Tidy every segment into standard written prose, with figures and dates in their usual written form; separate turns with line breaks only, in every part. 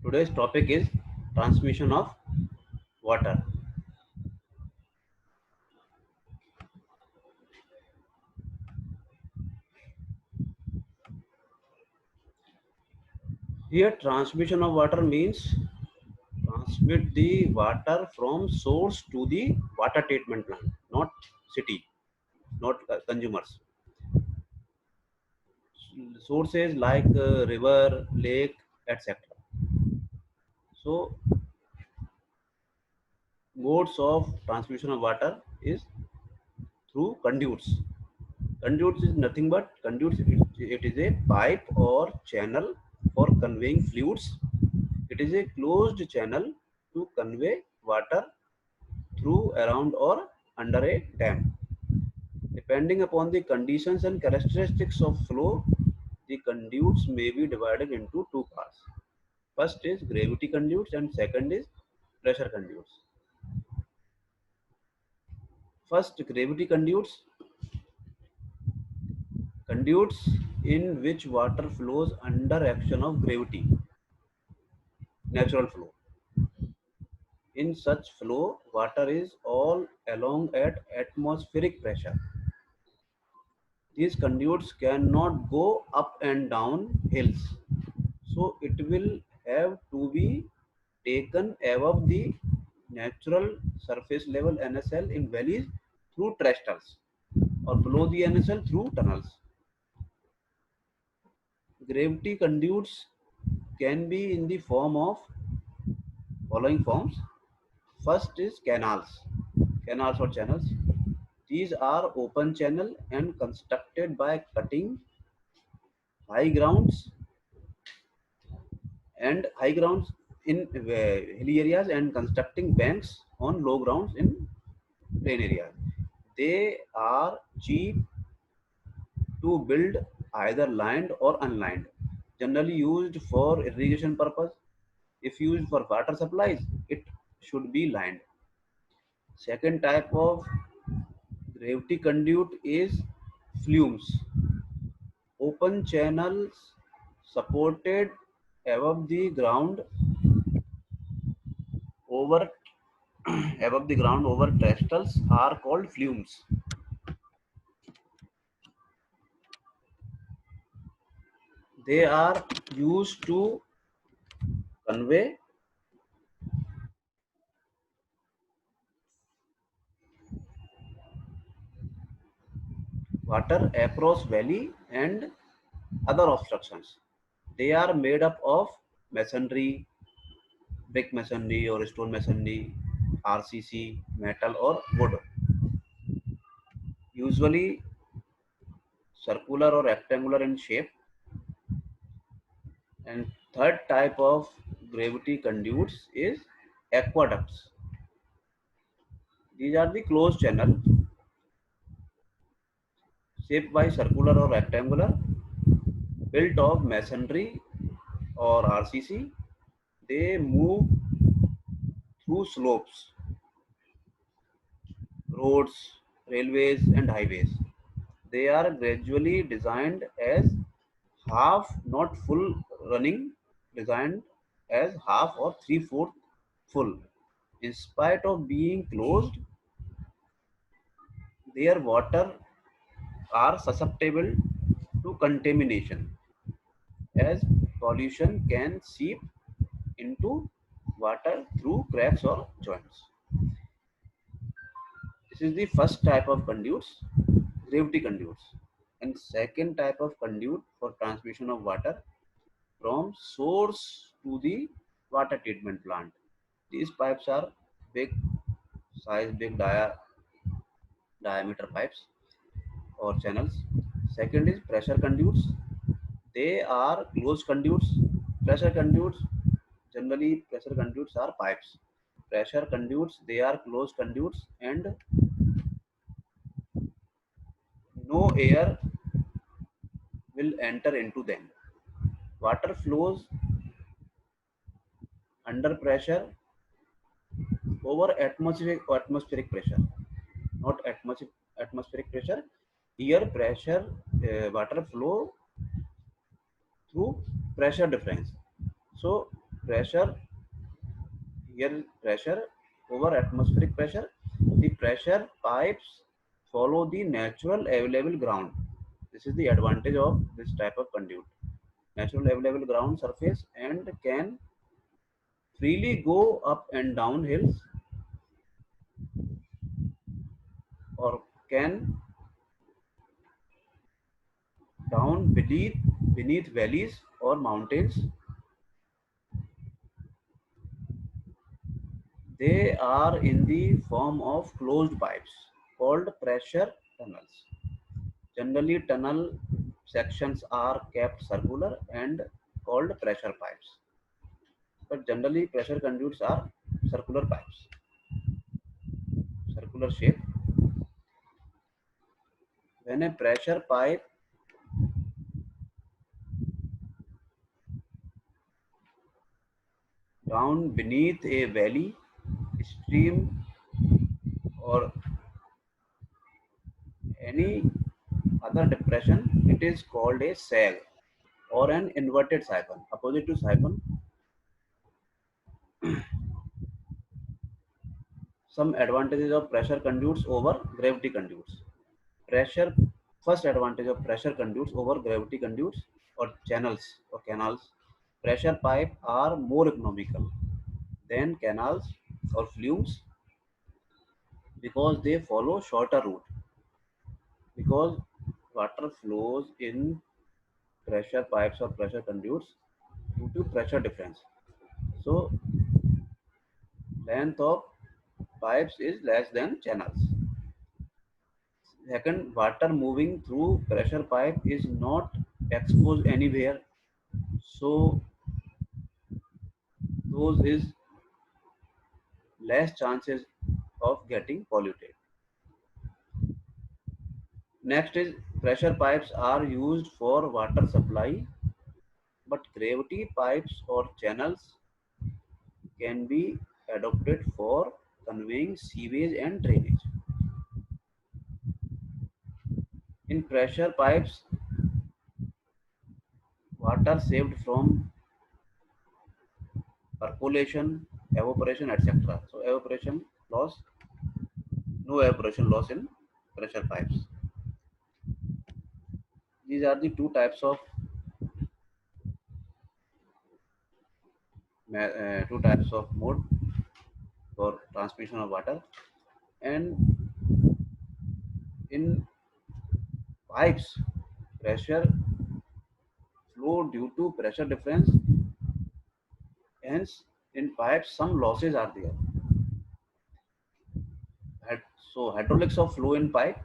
Today's topic is transmission of water. Here, transmission of water means transmit the water from source to the water treatment plant, not city, not consumers. Sources like river, lake, etc. So, modes of transmission of water is through conduits. Conduits is nothing but conduits. It is a pipe or channel for conveying fluids. It is a closed channel to convey water through, around, or under a dam. Depending upon the conditions and characteristics of flow, the conduits may be divided into two parts. First is gravity conduits and second is pressure conduits. First, gravity conduits. Conduits in which water flows under action of gravity, natural flow. In such flow, water is all along at atmospheric pressure. These conduits cannot go up and down hills, so it will have to be taken above the natural surface level NSL in valleys through trestles or below the NSL through tunnels. Gravity conduits can be in the form of following forms. First is canals or channels. These are open channel and constructed by cutting high grounds high grounds in hilly areas and constructing banks on low grounds in plain areas. They are cheap to build, either lined or unlined. Generally used for irrigation purpose. If used for water supplies, it should be lined. Second type of gravity conduit is flumes. Open channels supported above the ground over above the ground over trestles are called flumes. They are used to convey water across valley and other obstructions. They are made up of masonry, brick masonry or stone masonry, RCC, metal or wood. Usually circular or rectangular in shape. And third type of gravity conduits is aqueducts. These are the closed channel shaped by circular or rectangular, built of masonry or RCC. They move through slopes, roads, railways, and highways. They are gradually designed as half, not full running, designed as half or three-fourth full. In spite of being closed, their water are susceptible to contamination as pollution can seep into water through cracks or joints. This is the first type of conduits, gravity conduits. And second type of conduit for transmission of water from source to the water treatment plant. These pipes are big size, diameter pipes or channels. Second is pressure conduits. They are closed conduits. Pressure conduits, generally pressure conduits are pipes. Pressure conduits, they are closed conduits and no air will enter into them. Water flows under pressure over atmospheric pressure, not atmospheric pressure. Here pressure, water flow through pressure difference. So pressure, here pressure over atmospheric pressure. The pressure pipes follow the natural available ground. This is the advantage of this type of conduit. Natural available ground surface and can freely go up and down hills or can down beneath valleys or mountains. They are in the form of closed pipes called pressure tunnels. Generally, tunnel sections are kept circular and called pressure pipes. But generally, pressure conduits are circular pipes, circular shape. When a pressure pipe down beneath a valley, stream, or any other depression, it is called a sag or an inverted siphon. Opposite to siphon, some advantages of pressure conduits over gravity conduits. Pressure, first advantage of pressure conduits over gravity conduits or channels or canals. Pressure pipe are more economical than canals or flumes because they follow shorter route. Because water flows in pressure pipes or pressure conduits due to pressure difference. So length of pipes is less than channels. Second, water moving through pressure pipe is not exposed anywhere, so those is less chances of getting polluted. Next is pressure pipes are used for water supply, but gravity pipes or channels can be adopted for conveying sewage and drainage. In pressure pipes, water saved from percolation, evaporation, etc. So evaporation loss, no evaporation loss in pressure pipes. These are the two types of mode for transmission of water. And in pipes, pressure flow due to pressure difference. Hence, in pipes, some losses are there. So hydraulics of flow in pipe,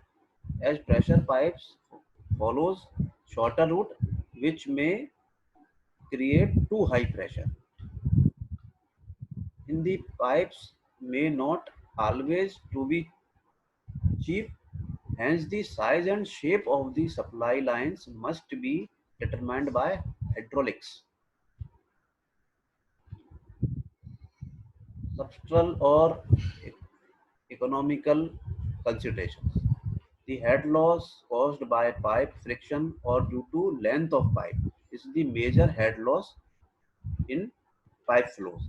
as pressure pipes follows shorter route, which may create too high pressure. In the pipes may not always to be cheap, hence the size and shape of the supply lines must be determined by hydraulics. Structural or economical considerations. The head loss caused by pipe friction or due to length of pipe is the major head loss in pipe flows.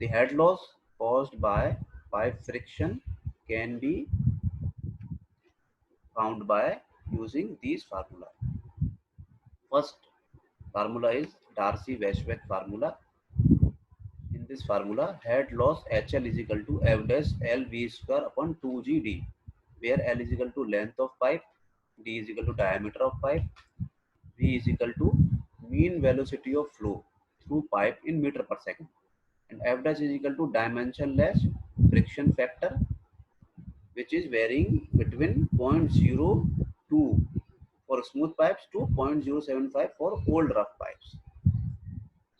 The head loss caused by pipe friction can be found by using these formula. First formula is Darcy-Weisbach formula. In this formula, head loss HL is equal to F dash L V square upon 2GD, where L is equal to length of pipe, D is equal to diameter of pipe, V is equal to mean velocity of flow through pipe in meter per second, and F dash is equal to dimensionless friction factor, which is varying between 0.02 for smooth pipes to 0.075 for old rough pipes.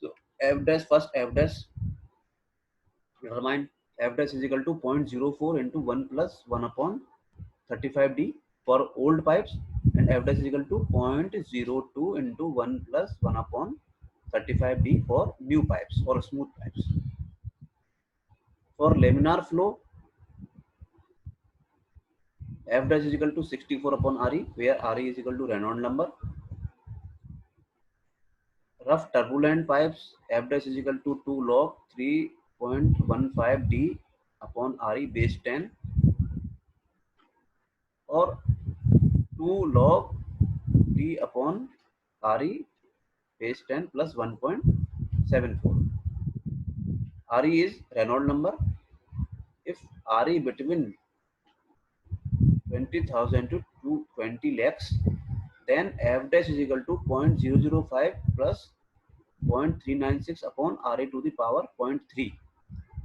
So F dash, first F dash, determine F dash is equal to 0.04 into 1 plus 1 upon 35D for old pipes, and F dash is equal to 0.02 into 1 plus 1 upon 35D for new pipes or smooth pipes. For laminar flow, F dash is equal to 64 upon RE, where RE is equal to Reynolds number. rough turbulent pipes, F dash is equal to 2 log 3.15 D upon RE base 10 or 2 log D upon RE base 10 plus 1.74. RE is Reynolds number. If RE between 20,000 to 20 lakhs, then F dash is equal to 0.005 plus 0.396 upon RA to the power 0.3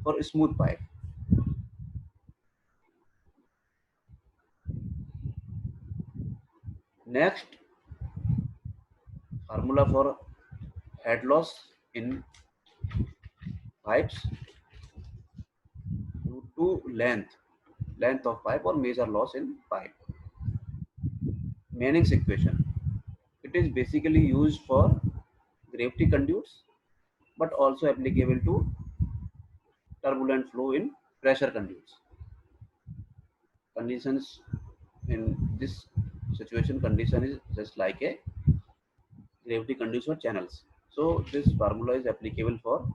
for smooth pipe. Next, formula for head loss in pipes due to length of pipe or major loss in pipe. Manning's equation. It is basically used for gravity conduits, but also applicable to turbulent flow in pressure conduits. Conditions in this situation, condition is just like a gravity conduits or channels. So this formula is applicable for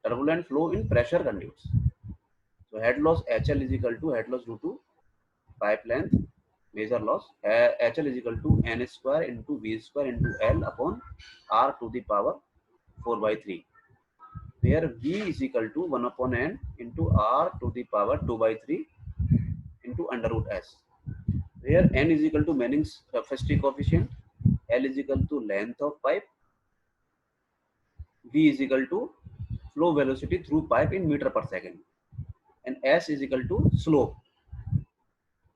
turbulent flow in pressure conduits. So head loss HL is equal to head loss due to pipe length major loss HL is equal to N square into V square into L upon R to the power 4 by 3, where V is equal to 1 upon N into R to the power 2 by 3 into under root S, where N is equal to Manning's roughesty coefficient, L is equal to length of pipe, V is equal to flow velocity through pipe in meter per second, and S is equal to slope.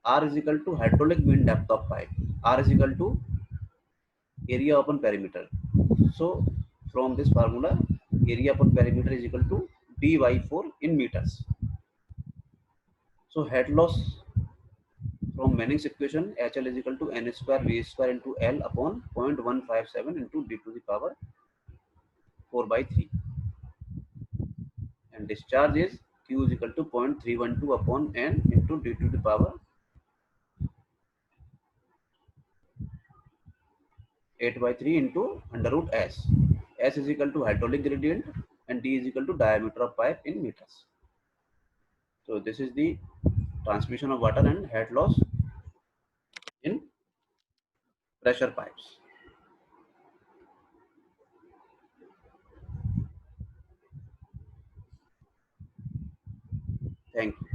R is equal to hydraulic mean depth of pipe. R is equal to area upon perimeter. So from this formula, area upon perimeter is equal to d by 4 in meters. So head loss from Manning's equation, HL is equal to N square V square into L upon 0.157 into d to the power 4 by 3. And discharge is Q is equal to 0.312 upon N into d to the power 8 by 3 into under root S. S is equal to hydraulic gradient and D is equal to diameter of pipe in meters. So this is the transmission of water and head loss in pressure pipes. Thank you.